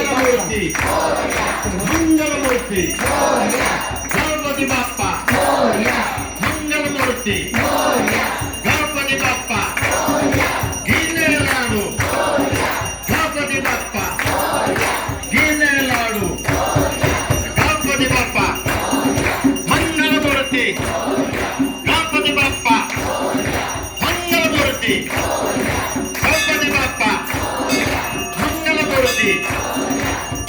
मंगलमूर्ति मंगलमूर्ति गणपति बाप्पा मंगलमूर्ति गणपति बाप्पा गिने लाडू गणपति बाप्पा गिने लाडू गणपति बाप्पा मंगलमूर्ति गणपति बाप्पा मंगलमूर्ति गणपति बाप्पा मंगलमूर्ति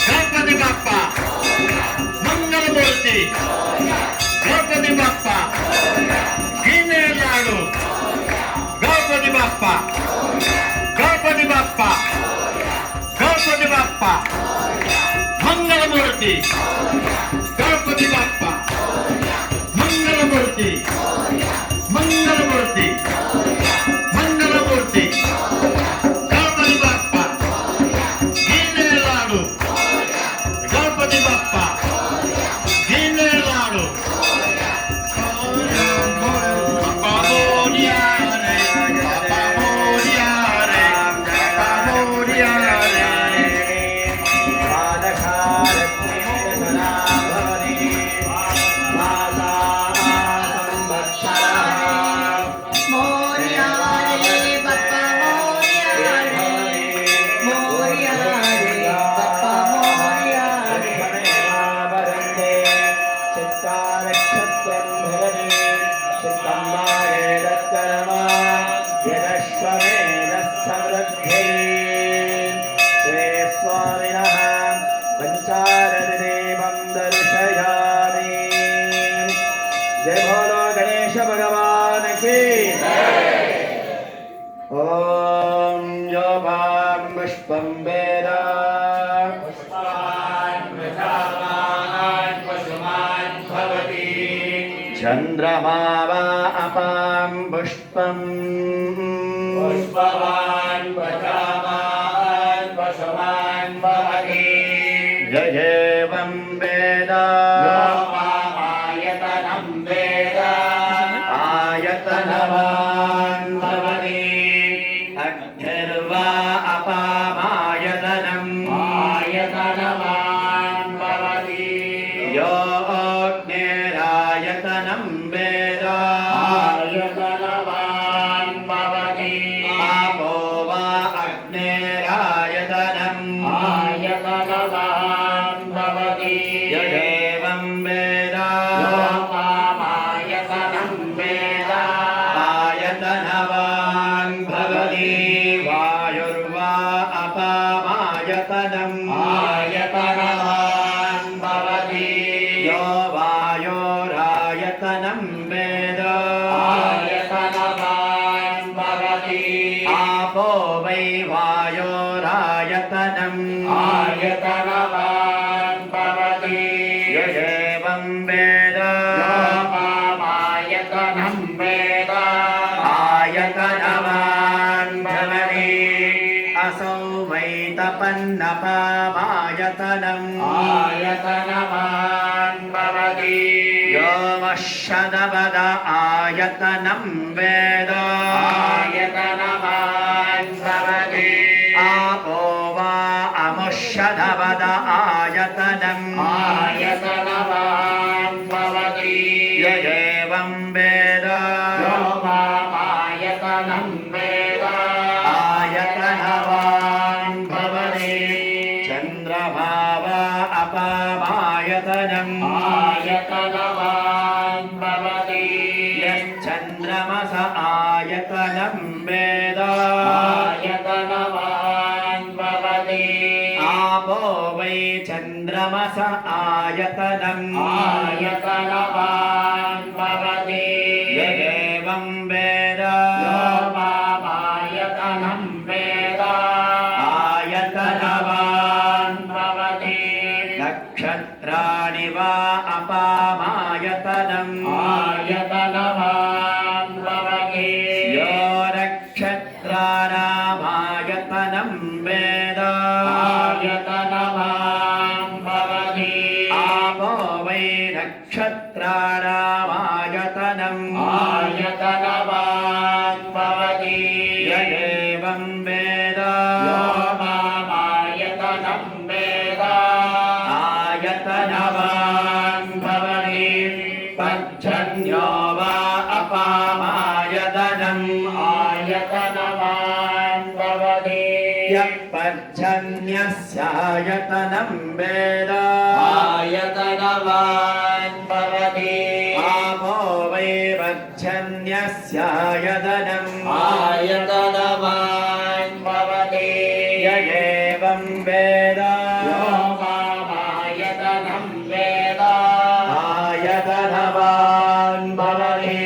गणपति बाप्पा मंगलमूर्ति गणपति बाप्पा गिने लाडू गणपति बाप्पा गणपति बाप्पा गणपति बाप्पा मंगलमूर्ति गणपति बाप्पा मंगलमूर्ति मंगलमूर्ति मंगलमूर्ति गणपति बाप्पा गिने लाडू गणपति बाप्पा गिने लाडू बाप्पा मोरिया रे बाप्पा मोरिया रे बाप्पा मोरिया रे पंचारदेवं दर्शयामि। जय बोलो गणेश भगवान की ओम यो वां पुष्पं वेद पुष्पवान् पशुमान् भवति चन्द्रमा वा अपां पुष्पं पुष्पवान् पशुमान् भवति एवं वेद आयतनं वेद आयतनवान् भवति अग्निर्वा अपामायतनम् आयतनवान् भवति यो अग्निरायतनं वेद आयतनवान् भवति आपो वा अग्निरायतनम् आयतनवान् भवति एवं वेद आयतनं वेद आयतनवान् भवति वायुर्वा अपामायतनम् आयतनवान् भवति यो वायोरायतनं वेद आयतनवान् भवति आपो वै वायोरायतनम् आयतनवान् भवति एवं वेद आयतनं वेद आयतनवान् भवति असौ वै तपन्नपामायतनम् आयतनवान् भवति यो वशदवद आयतनं वेद आयतनवान् भवति आपो वा अमुष्यदवद आयतनम् आयतनवान् भवति एवं वेद आयतनं वेद आयतनवान् भवति चन्द्रमा वा अपामायतनम् आयतनवान् भवति यश्चन्द्रमस आयतनं वेद आयतनवान् भवति आपो वै चन्द्रमस आयतनम् आयतनवान् भवति एवं वेद आयतनं वेद आयतनवान् भवति नक्षत्राणि वा अपामायतनम् आयतनवान् भवति यो नक्षत्राणामायतनं वेद आयतनवान् भवति आपो वै नक्षत्राणामायतनम् आयतनवान् भवति एवं वेद आयतनं वेद आयतनवान् भवति पर्जन्यो वा अपामायतनम् आयतनवान् भवति यः पर्जन्यस्यायतनं वेद आयतनवान् भवति आपो वै पर्जन्यस्यायतनम् आयतनवान् भवति य एवं वेद यो मामायतनं वेद आयतनवान् भवति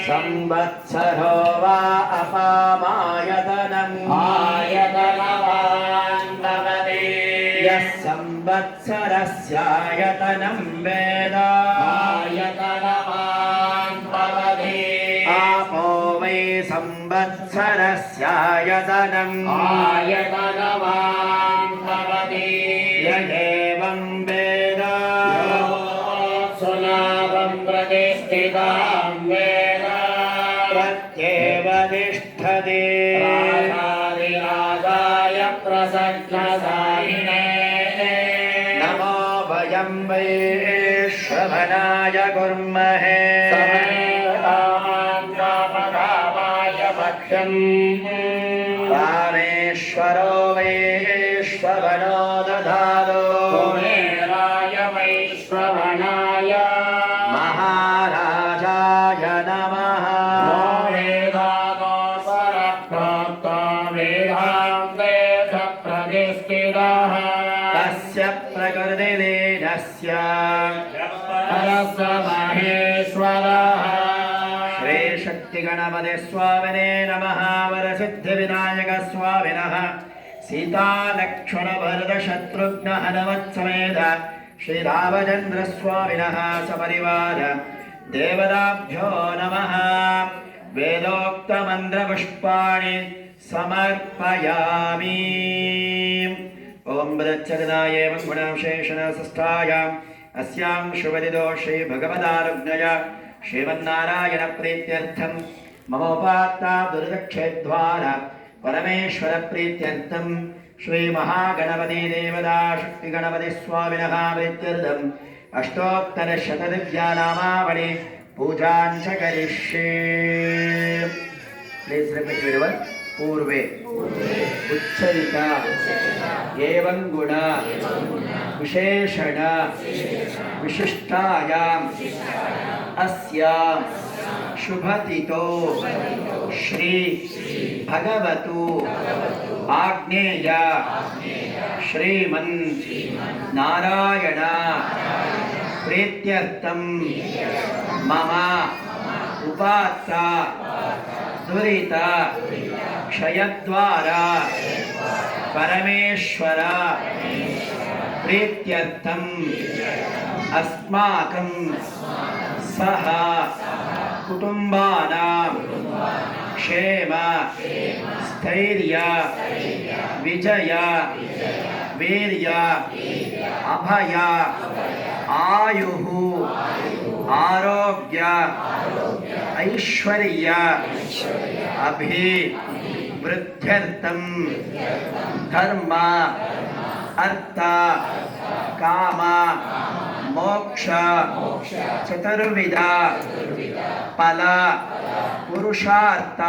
संवत्सरो वा अपामायतनम् आयतनवान् भवति यः संवत्सरस्यायतनं वेद आयतनवान् भवति आपो वै संवत्सरस्यायतनम् आयतनवान् भवति य एवं वेद सुनावं प्रतिष्ठितां वेद प्रत्येव तिष्ठति राजाय प्रसन्नसायिने नमो वयं वै श्रवणाय कुर्महे कामकामाय भक्ष्यम् रामेश्वरो वै श्रवणो दधातु कुबेराय वैश्रवणाय महाराजाय नमः प्रतिष्ठितः तस्य प्रकृतिलीनस्य महेश्वरः श्रीशक्तिगणपतिस्वामिने नमः वरसिद्धिविनायकस्वामिनः सीतालक्ष्मणभरतशत्रुघ्नहनुमत्समेत श्रीरामचन्द्रस्वामिनः सपरिवार देवताभ्यो नमः वेदोक्तमन्त्रपुष्पाणि समर्पयामि ॐ बृहच्चरणाय मङ्गुणाशेषणसष्ठायाम् अस्यां शुभदिदो श्रीभगवदारुग्नय श्रीमन्नारायणप्रीत्यर्थं ममोपात्ता दुर्दक्षेद्वारा परमेश्वरप्रीत्यर्थं श्रीमहागणपति देवता शक्तिगणपतिस्वामिनः प्रीत्यर्थम् अष्टोत्तरशतदिव्यानामावळि पूजां च करिष्ये प्लीज रिपीट विरवल पूर्वे उच्चरिता एवं गुण विशेषण विशिष्टायाम् अस्यां शुभतितो श्री भगवतु आग्नेय श्रीमन् नारायण प्रीत्यर्थं मम उपात्ता दुरित क्षयद्वारा परमेश्वर प्रीत्यर्थम् अस्माकं सह कुटुम्बानां क्षेम स्थैर्य विजय वीर्य अभय आयुः आरोग्य ऐश्वर्य अभिवृद्ध्यर्थं धर्म अर्थ काम मोक्ष चतुर्विध फल पुरुषार्थ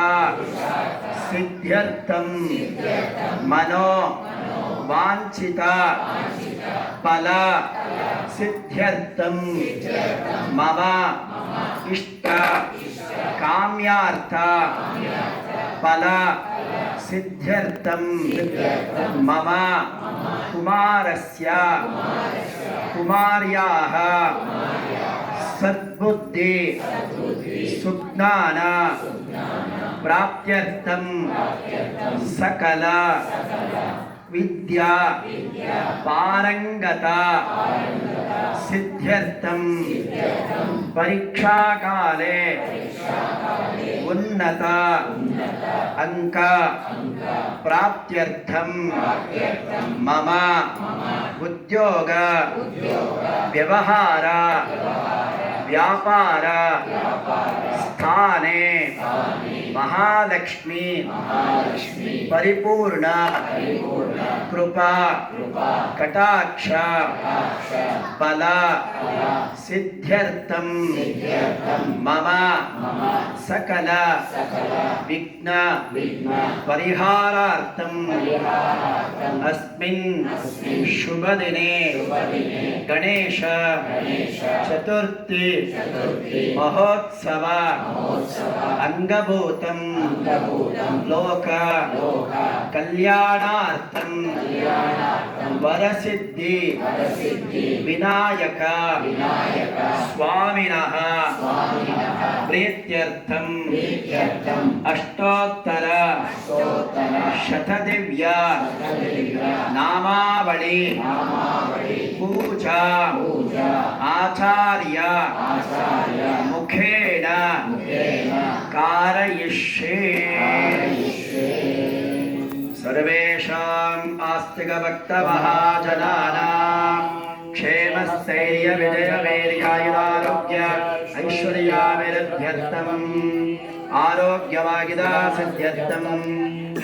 सिद्ध्यर्थं मनो वांछित फल सिद्ध्यर्थं मम इष्ट काम्यार्थ फल सिद्ध्यर्थं मम कुमारस्य कुमार्याः सद्बुद्धि सुज्ञान प्राप्त्यर्थं सकल विद्या पारंगता सिद्ध्यर्थं परीक्षा काले उन्नत अंक प्राप्त्यर्थं मम उद्योग व्यवहार ವ್ಯಾಪಾರ ಸ್ಥಾನೆ ಮಹಾಲಕ್ಷ್ಮಿ ಪರಿಪೂರ್ಣ ಕೃಪಾ ಕಟಾಕ್ಷ ಫಲ ಸಿದ್ಧ್ಯರ್ಥಂ ಮಮ ಸಕಲ ವಿಘ್ನ ಪರಿಹಾರಾರ್ಥಂ ಅಸ್ಮಿನ್ ಶುಭದಿನೆ ಗಣೇಶ ಚತುರ್ಥಿ ಮಹೋತ್ಸವ ಅಂಗಭೂತಂ ಲೋಕ ಕಲ್ಯಾಣಾರ್ಥಂ ವರಸಿದ್ಧಿ ವಿನಾಯಕ ಸ್ವಾಮಿನಃ ಪ್ರೀತ್ಯರ್ಥಂ ಅಷ್ಟೋತ್ತರ ಶತದಿವ್ಯ ನಾಮಾವಳಿ ಪೂಜಾ ಆಚಾರ್ಯ ಮುಖೇನ कारयिष्ये सर्वेषाम् आस्तिकभक्तमहाजनानां क्षेमस्थैर्यविजयवीर्यायुरारोग्य ऐश्वर्याभिवृद्ध्यर्थम् आरोग्यवागिदा सिद्ध्यर्थम्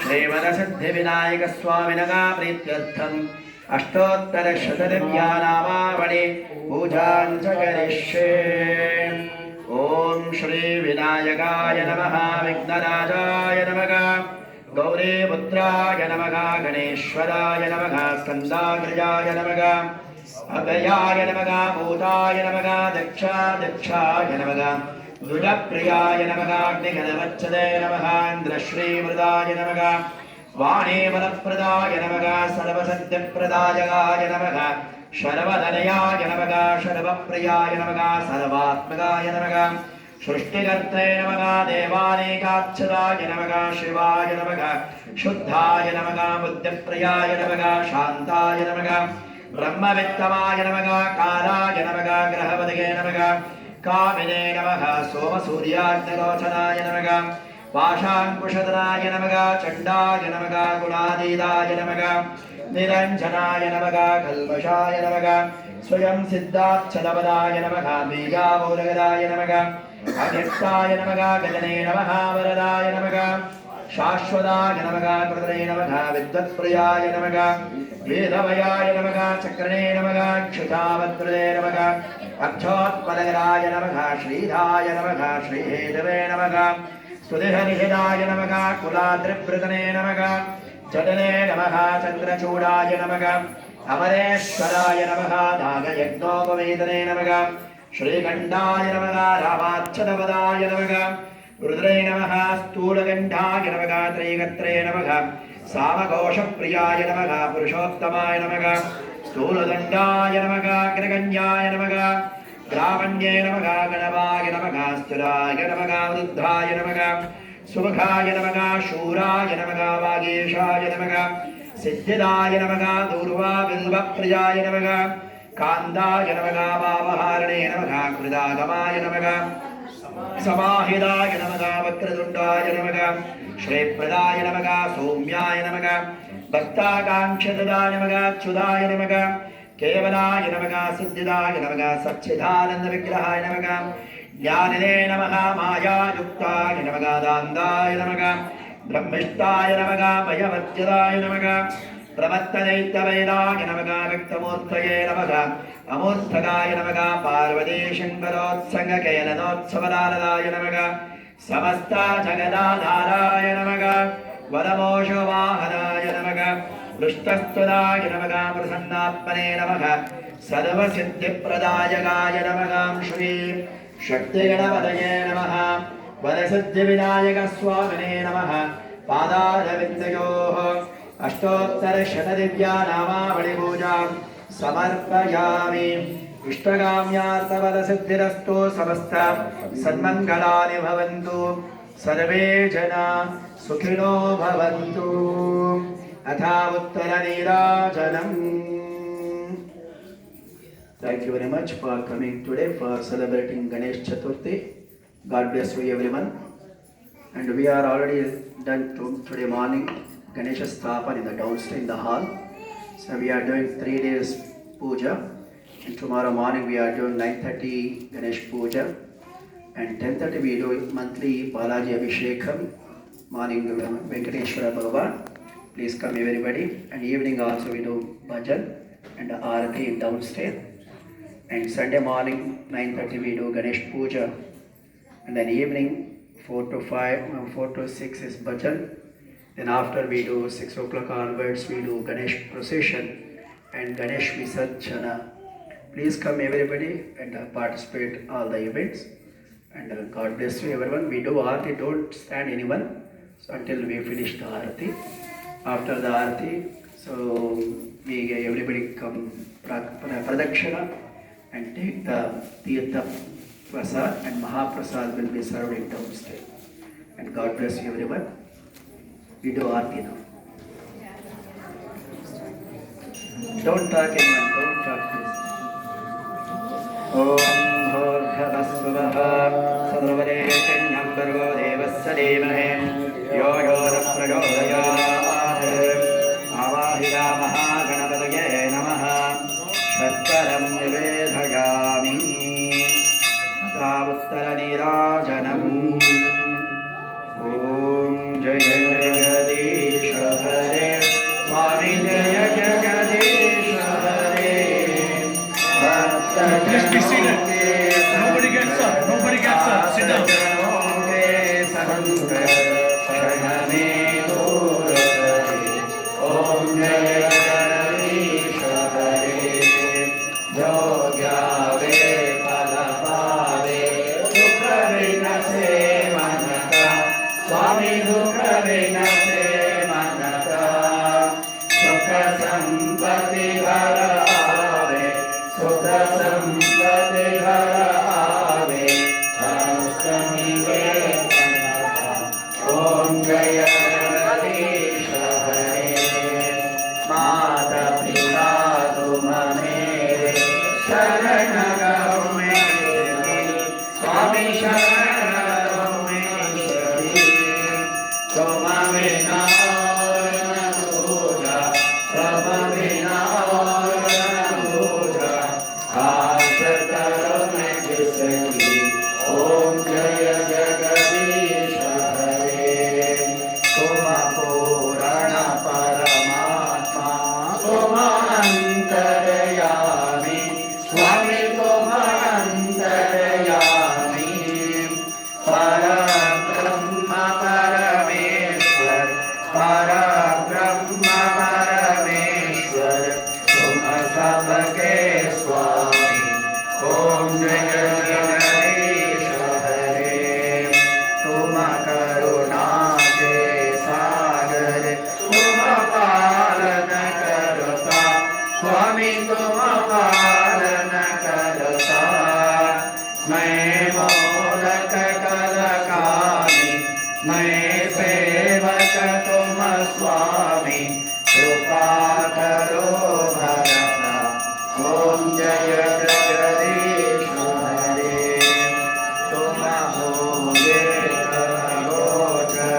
श्रीवरसिद्धिविनायकस्वामिनः प्रीत्यर्थम् अष्टोत्तरशतदिव्यानामावळि पूजां च करिष्ये। ओम श्री विनायकाय नमः विघ्नराजाय नमः गौरीपुत्राय नमः गणेश्वराय नमः स्कन्दाग्रजाय नमः अभयाय नमः भूताय नमः दक्षाय नमः दुर्गप्रियाय नमः अग्निगणवच्छदे नमः इन्द्रश्रीमृदाय नमः वाणीमलप्रदाय नमः सर्वसत्यप्रदायकाय नमः शर्वधनयाय नमः शर्वप्रियाय नमः सर्वात्मकाय नमः सृष्टिकर्त्रे नमः देवानेकाच्छदाय नमः शिवाय नमः शुद्धाय नमः बुद्धिप्रियाय नमः शान्ताय नमः ब्रह्मवित्तमाय नमः कालाय नमः ग्रहपतये नमः कामिने नमः सोमसूर्याग्निलोचनाय नमः पाशाङ्कुशधराय नमः चण्डाय नमः गुणातीताय नमः निरञ्जनाय नमः कल्मषाय नमः स्वयं सिद्धाक्षलपदाय नमः बीजामूलगदाय नमः अभिष्टाय नमः गजने नमः वरदाय नमः शाश्वताय नमः कृतने नमः विद्वत्प्रियाय नमः वेदमयाय नमः चक्रणे नमः क्षुतावत्रे नमः अक्षोत्पलगराय नमः श्रीधाय नमः श्रीहेतवे नमः स्तुतिहरिहिताय नमः कुलाद्रिवृतने नमः जडने नमः चन्द्रचूडाय नमः अमरेश्वराय नमः नागयज्ञोपवेदने नमः श्रीकण्ठाय नमः रामाच्छदपदाय नमः रुद्रे नमः स्थूलकण्ठाय नमः त्रैगत्रे नमः सामघोषप्रियाय नमः पुरुषोत्तमाय नमः स्थूलदण्डाय नमः अग्रगण्याय नमः ग्रामण्ये नमः गणवाय नमः स्थिराय नमः वृद्धाय नमः सुमुखाय नमः शूराय नमः वागीशाय नमः सिद्धिदाय नमः दूर्वा बिल्वप्रियाय नमः कान्दाय नमः वामहारणे नमः कृदागमाय नमः समाहिताय नमः वक्रतुण्डाय नमः श्रीप्रदाय नमः सौम्याय नमः भक्ताकाङ्क्षदाय नमः अच्युताय नमः केवलाय नमः सिद्धिदाय नमः सच्चिदानन्दविग्रहाय नमः ज्ञानिने नमः मायायुक्ताय नमः दान्दाय नमः ब्रह्मिष्ठाय नमः भयवर्जिताय नमः प्रमत्तदैत्यवेदाय नमः व्यक्तमूर्तये नमः अमूर्तकाय नमः पार्वतीशङ्करोत्सङ्गकेलनोत्सवदारदाय नमः समस्त जगदाधाराय नमः वरमोषवाहनाय नमः पृष्ठस्तुदाय नमः प्रसन्नात्मने नमः सर्वसिद्धिप्रदायकाय नमः श्री शक्तिगणपतये नमः वरसिद्धिविनायकस्वामिने नमः पादारविन्दयोः अष्टोत्तरशतदिव्यानामावलिपूजां समर्पयामि। इष्टकाम्यार्थफलसिद्धिरस्तु समस्त सन्मङ्गलानि भवन्तु सर्वे जना सुखिनो भवन्तु। अथा उत्तरनीराजनम्। Thank you very much for coming today for celebrating Ganesh Chaturthi. God bless you everyone. And we are already done today morning Ganesha Sthapan in the downstairs in the hall. So we are doing 3 days puja. And tomorrow morning we are doing 9:30 Ganesh Puja. And 10:30 we do monthly Balaji Abhishekam. Morning Venkateshwara Bhagavan. Please come everybody. And evening also we do bhajan and Aarati downstairs. And Sunday morning 9:30 we do Ganesh Puja. And then evening 4 to 6 is bhajan. Then after we do 6 o'clock onwards we do Ganesh procession and Ganesh Visarjana. Please come everybody and participate all the events. And God bless you everyone. We do Aarati, don't stand anyone. So until we finish the Aarati. After the Aarati, so we everybody come Pradakshina and take the Tirtha Prasad and Mahaprasad will be served in downstairs. And God bless you everyone. We do Aarati now. Don't talk anyone, don't talk please. Om Bhurbhuvassuvaha Sarvarenyam Bhargo Devasya Dhimahi Yo Yo Prachodayat Avahidamaha Ganapataye Namaha Shatkaram Nivedhayami Tavuttara Nirajanam Om Jai Jagadish Hare Swami Jai Jagadish Hare Please be seated. Nobody gets up. Nobody gets up. Sit down. Swami Dukha Vinase Manata Sukha Sampati Hara Ave Sukha Sampati Hara Ave Astami Vedanata Om Jaya Jagadish Hare Mata Pita Tumamere Sharana Gaumere Swami Sharana Om Jaya Jagadish Hare Tuma Purana Paramatma Tuma Antarayami Swami Tuma Antarayami Parabrahma Parameshwar Parabrahma Parameshwar Tuma Sabake Swami Om Jaya Jagadish Hare Tuma Karuna ke Sagar Tuma Palana Karta Swami Tuma Palana Karta Main Modak Kalakani Main Sevak Tuma Swami Krupa Karo Bharata Om Jaya Jagadish Hare Tuma Hoge Karoja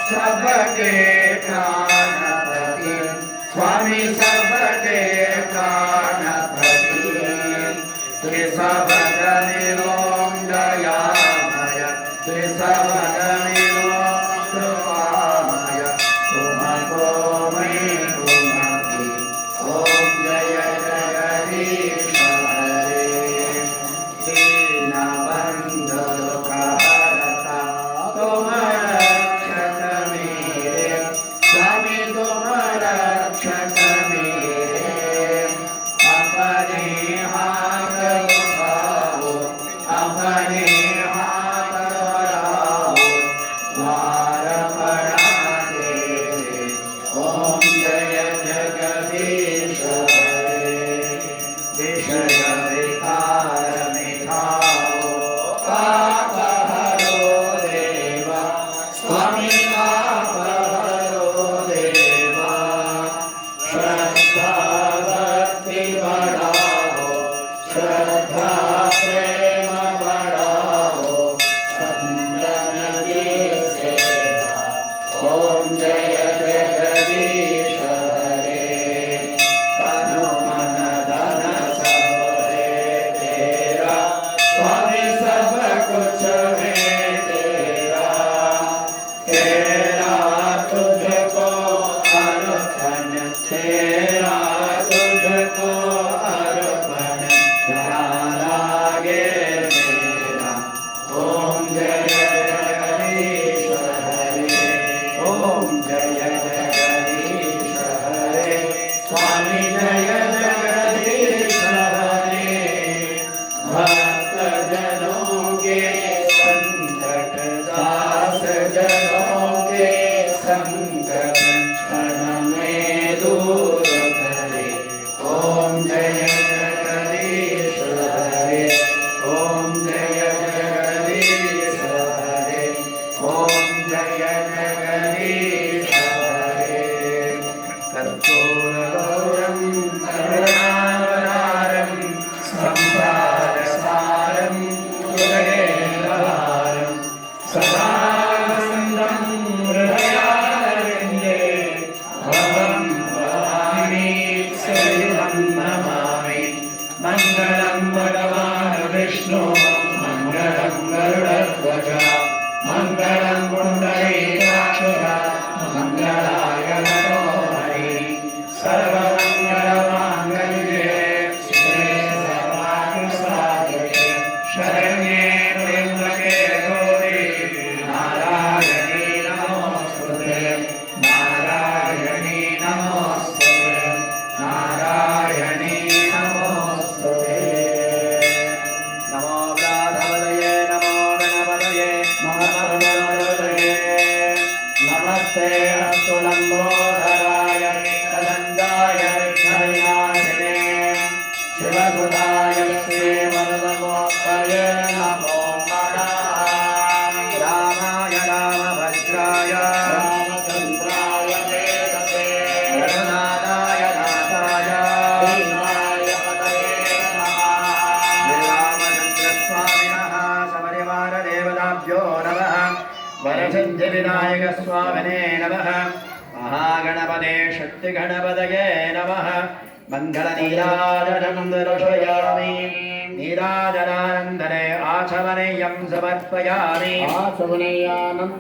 Sabake Pranapati Swami Sabake Pranapati Trisabhadanilom Dayamaya Trisabhadanilom Krupamaya Tuma मङ्गलं भगवान् विष्णु मङ्गलं गरुडध्वज मङ्गलं पुण्डरीकाक्ष मङ्गलाय नमो हरि सर्वमङ्गलमाङ्गल्ये शिवे सर्वार्थसाधके शरण्ये त्र्यम्बके गौरी नारायणी नमोस्तुते नारायणी नमोस्तुते नारायणी नमोस्तुते नमो व्राधवदये नमो गणपतये महागणपतये नमस्ते अस्तु लम्बोदराय कदण्डाय विघ्नविनाशिने शिवसुताय श्रीवरदमोत्तये नमो नमः रामाय रामभद्राय रामचन्द्राय वेदसे रघुनाथाय नाथाय देवाय पतये नमः श्रीरामचन्द्रस्वामिनः सपरिवारदेवताभ्यो नमः वरसिद्धिविनायकस्वामिने नमः महागणपते शक्तिगणपतये नमः मङ्गलनीराजनं दर्शयामि नीराजनानन्दने आचमनीयं समर्पयामि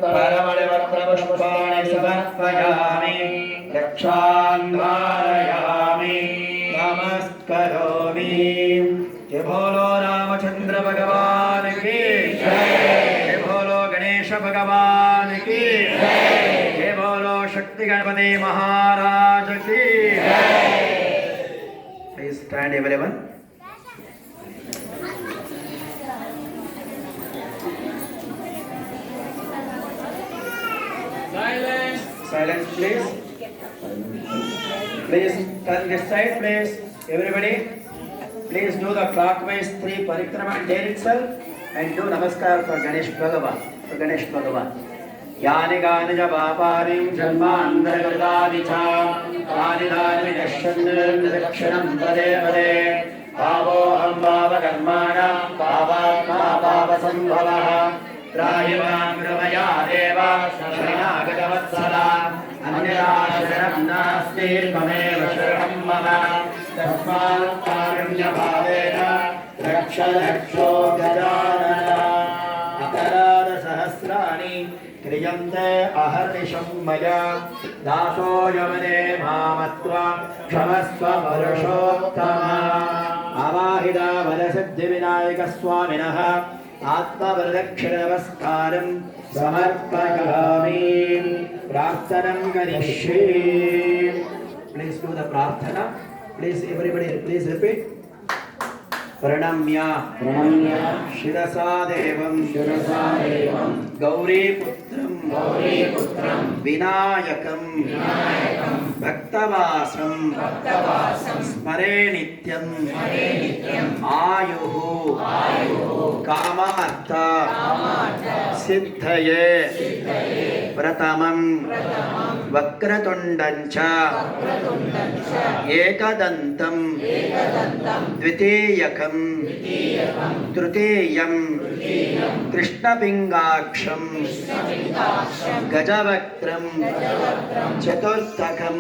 परमणिवक्त्रपुष्पाणि समर्पयामि रक्षान् धारयामि नमस्करोमि जय बोलो रामचंद्र भगवान की जय बोलो गणेश भगवान की जय बोलो शक्ति गणपति महाराज की please stand everyone Silence, please. Please turn this side, please. Everybody, please do the clockwise 3 parikrama there itself and do namaskar for Ganesh Bhagavan. For Ganesh Bhagavan. यानि गानि च पापानि जन्मान्तरकृतानि च तानि तानि नश्यन्निर्दक्षिणं पदे पदे पापोऽहं पापकर्माणां पापात्मा पापसम्भवः त्राहिमां कृपया देव शरणागतवत्सला अन्यथा शरणं नास्ति त्वमेव शरणं मम तस्मात् कारुण्यभावेन रक्ष रक्षो गजानन अपराधसहस्राणि क्रियन्ते अहर्निशं मया दासो यमने मामत्वा क्षमस्व पुरुषोत्तम अवाहिता वरसिद्धिविनायकस्वामिनः आत्मप्रदक्षिणनमस्कारं समर्पयामि प्रार्थनं करिष्ये प्लीज डू द प्रार्थना प्लीज एवरीबॉडी प्लीज रिपीट प्रणम्य शिरसा देवं गौरीपुत्रं विनायकं भक्तवासं स्मरे नित्यं आयुः कामार्थ सिद्धये प्रथमं वक्रतुण्डं च एकदन्तं द्वितीयकं तृतीयं कृष्णपिङ्गाक्षं गजवक्त्रं चतुर्थकं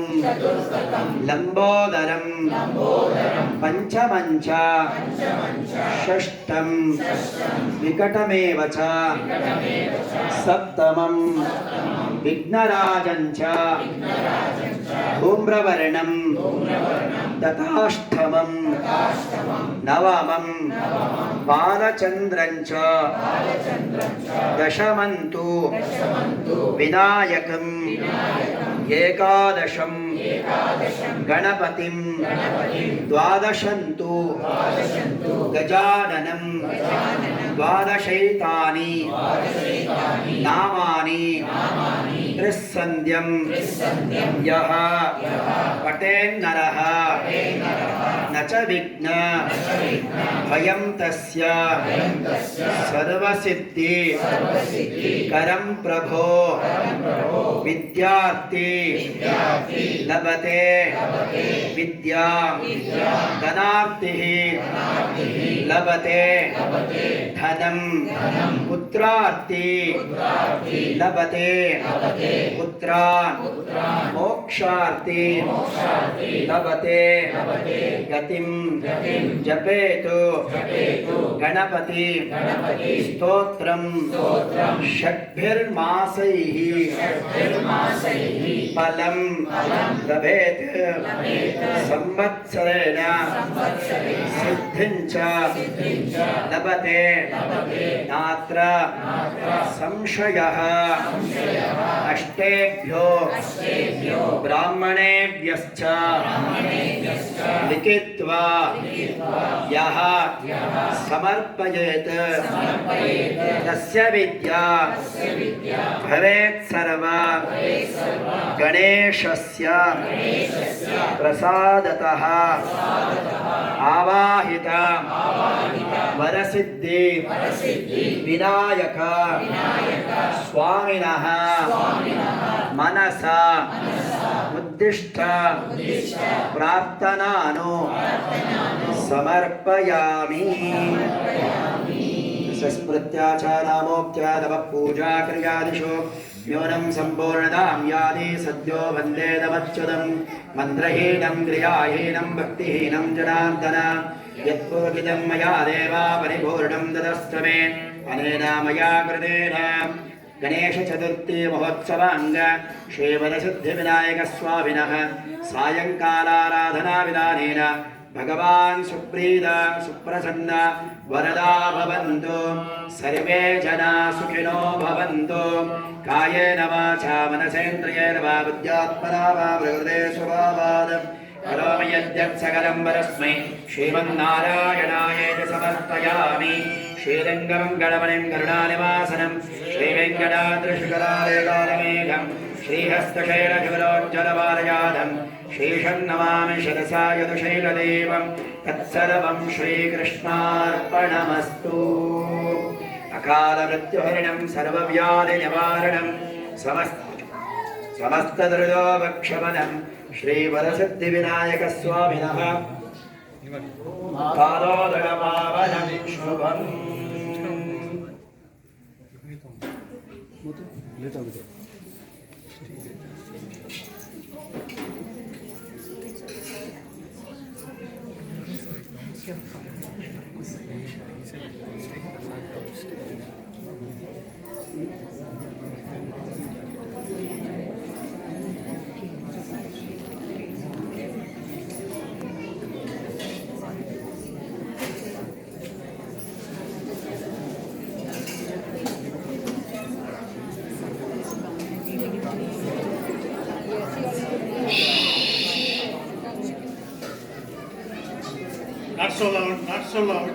लम्बोदरं पञ्चमं च षष्ठं विकटमेव च सप्तमं विघ्नराजं च धूम्रवर्णं तथाष्टमं नवमं बालचन्द्रं च दशमं तु विनायकं एकादशं गणपतिं द्वादशं तु गजाननं द्वादशैतानि नामानि त्रिस्सन्ध्यं यः पठेन्नरः न च विघ्न भयं तस्य सर्वसिद्धि करं प्रभो विद्यार्थी लभते विद्या धनार्थिः लभते धनं पुत्रार्थी लभते पुत्रान् मोक्षार्थी लभते यतिं जपेतु गणपति स्तोत्रं षड्भिर्मासैः फलं लभेत् संवत्सरेण सिद्धिं च लभते नात्र संशयः अष्टेभ्यो ब्राह्मणेभ्यश्च लिखित्वा यः समर्पयेत् तस्य विद्या भवेत् सर्वा गणेशस्य प्रसादतः आवाहित वरसिद्धि विनायक स्वामिनः मनसा उद्दिष्ट प्रार्थनानु समर्पयामि। स्मृत्याचारामोक्त्या नव पूजा क्रियादिषु न्यूनं सम्पूर्णतां यादि सद्यो वन्दे नमच्युतं मन्त्रहीनं क्रियाहीनं भक्तिहीनं जनार्दन यत्पूजितं मया देवा परिपूर्णं ददस्त मे अनेन मया कृतेन गणेशचतुर्थी महोत्सवांग श्रीवरसिद्धिविनायकस्वामिनः सायंकालाराधनाविधानेन भगवान् सुप्रीत सुप्रसन्न वरदा भवन्तु सर्वे जना सुखिनो भवन्तु कायेन वाचा मनसेन्द्रियेण वा बुद्ध्यात्मना वा प्रकृते स्वभावात् करोमि यद्यत् सकलं वरस्मै श्रीमन्नारायणायेति समर्पयामि। श्रीरङ्गमङ्गलमणिं करुणानिवासनं श्रीवेङ्कटाद्रिशुकरालयकालमेघं श्रीहस्तशैलशिवरोज्जलपालयाधं श्रीशन्नमामि शिरसा यदुशैलदेवं तत्सर्वं श्रीकृष्णार्पणमस्तु। अकालमृत्युहरणं सर्वव्याधिनिवारणं समस्तदुर्योगक्षमनं श्रीवरसिद्धिविनायकस्वामिनः पादोदकपावनं शुभम्। Not so loud, not so loud.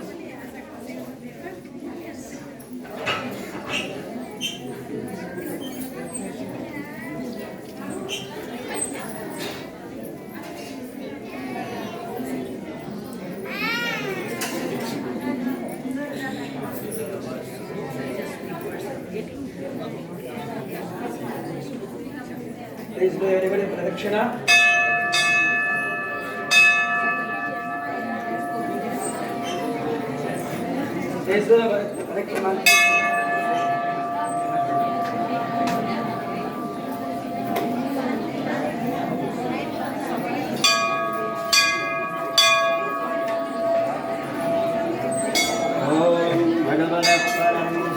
Please do everybody pradakshina. Please do pradakshina.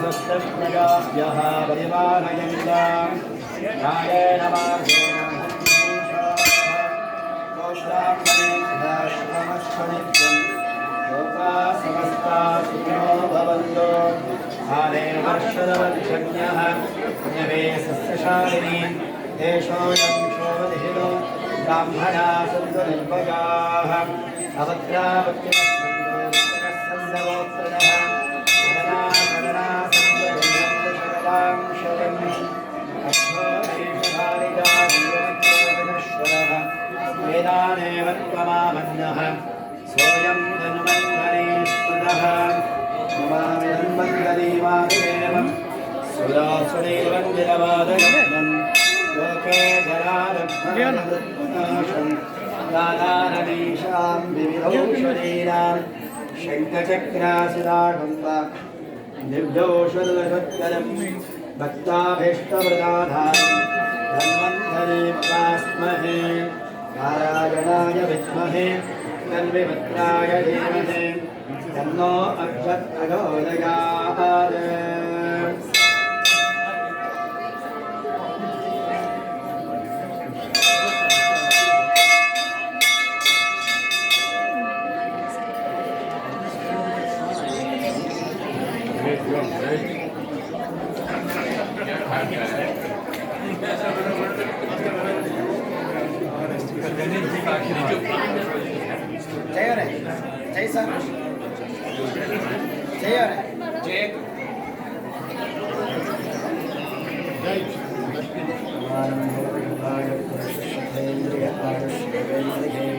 स्वस्तप्रजाभ्यः परिवारयन्तां न्यायेन मार्गेण श्रमश्वनित्यं लोकाः समस्ताः सुखिनो भवन्तु। काले वर्षदवर्षज्ञः पुण्यवे सस्यशालिनी देशोऽयं शोभदिहितो ब्राह्मणाः सन्तु निर्भयाः अवद्रावत्यसन्दवोत्तरः वेदानेव त्वमामन्नः सोऽयं धन्वन्तरीस्पदः नमामिदन्वन्तरीमादिदेवं सुरासुरैर्वन्दिरवादयत्नं लोके जलारब्धनाशं दानारमीशां विविधौषधीनां शङ्खचक्रासिदाढुम्ब निर्दोषदुरसत्करं भक्ताभीष्टवृदाधारं धन्वन्तरी प्रास्महे नारायणाय विद्महे तन्विपुत्राय धीमहि तन्नो अक्षत् प्रचोदयात् जय रे जय सर जय रे जय जय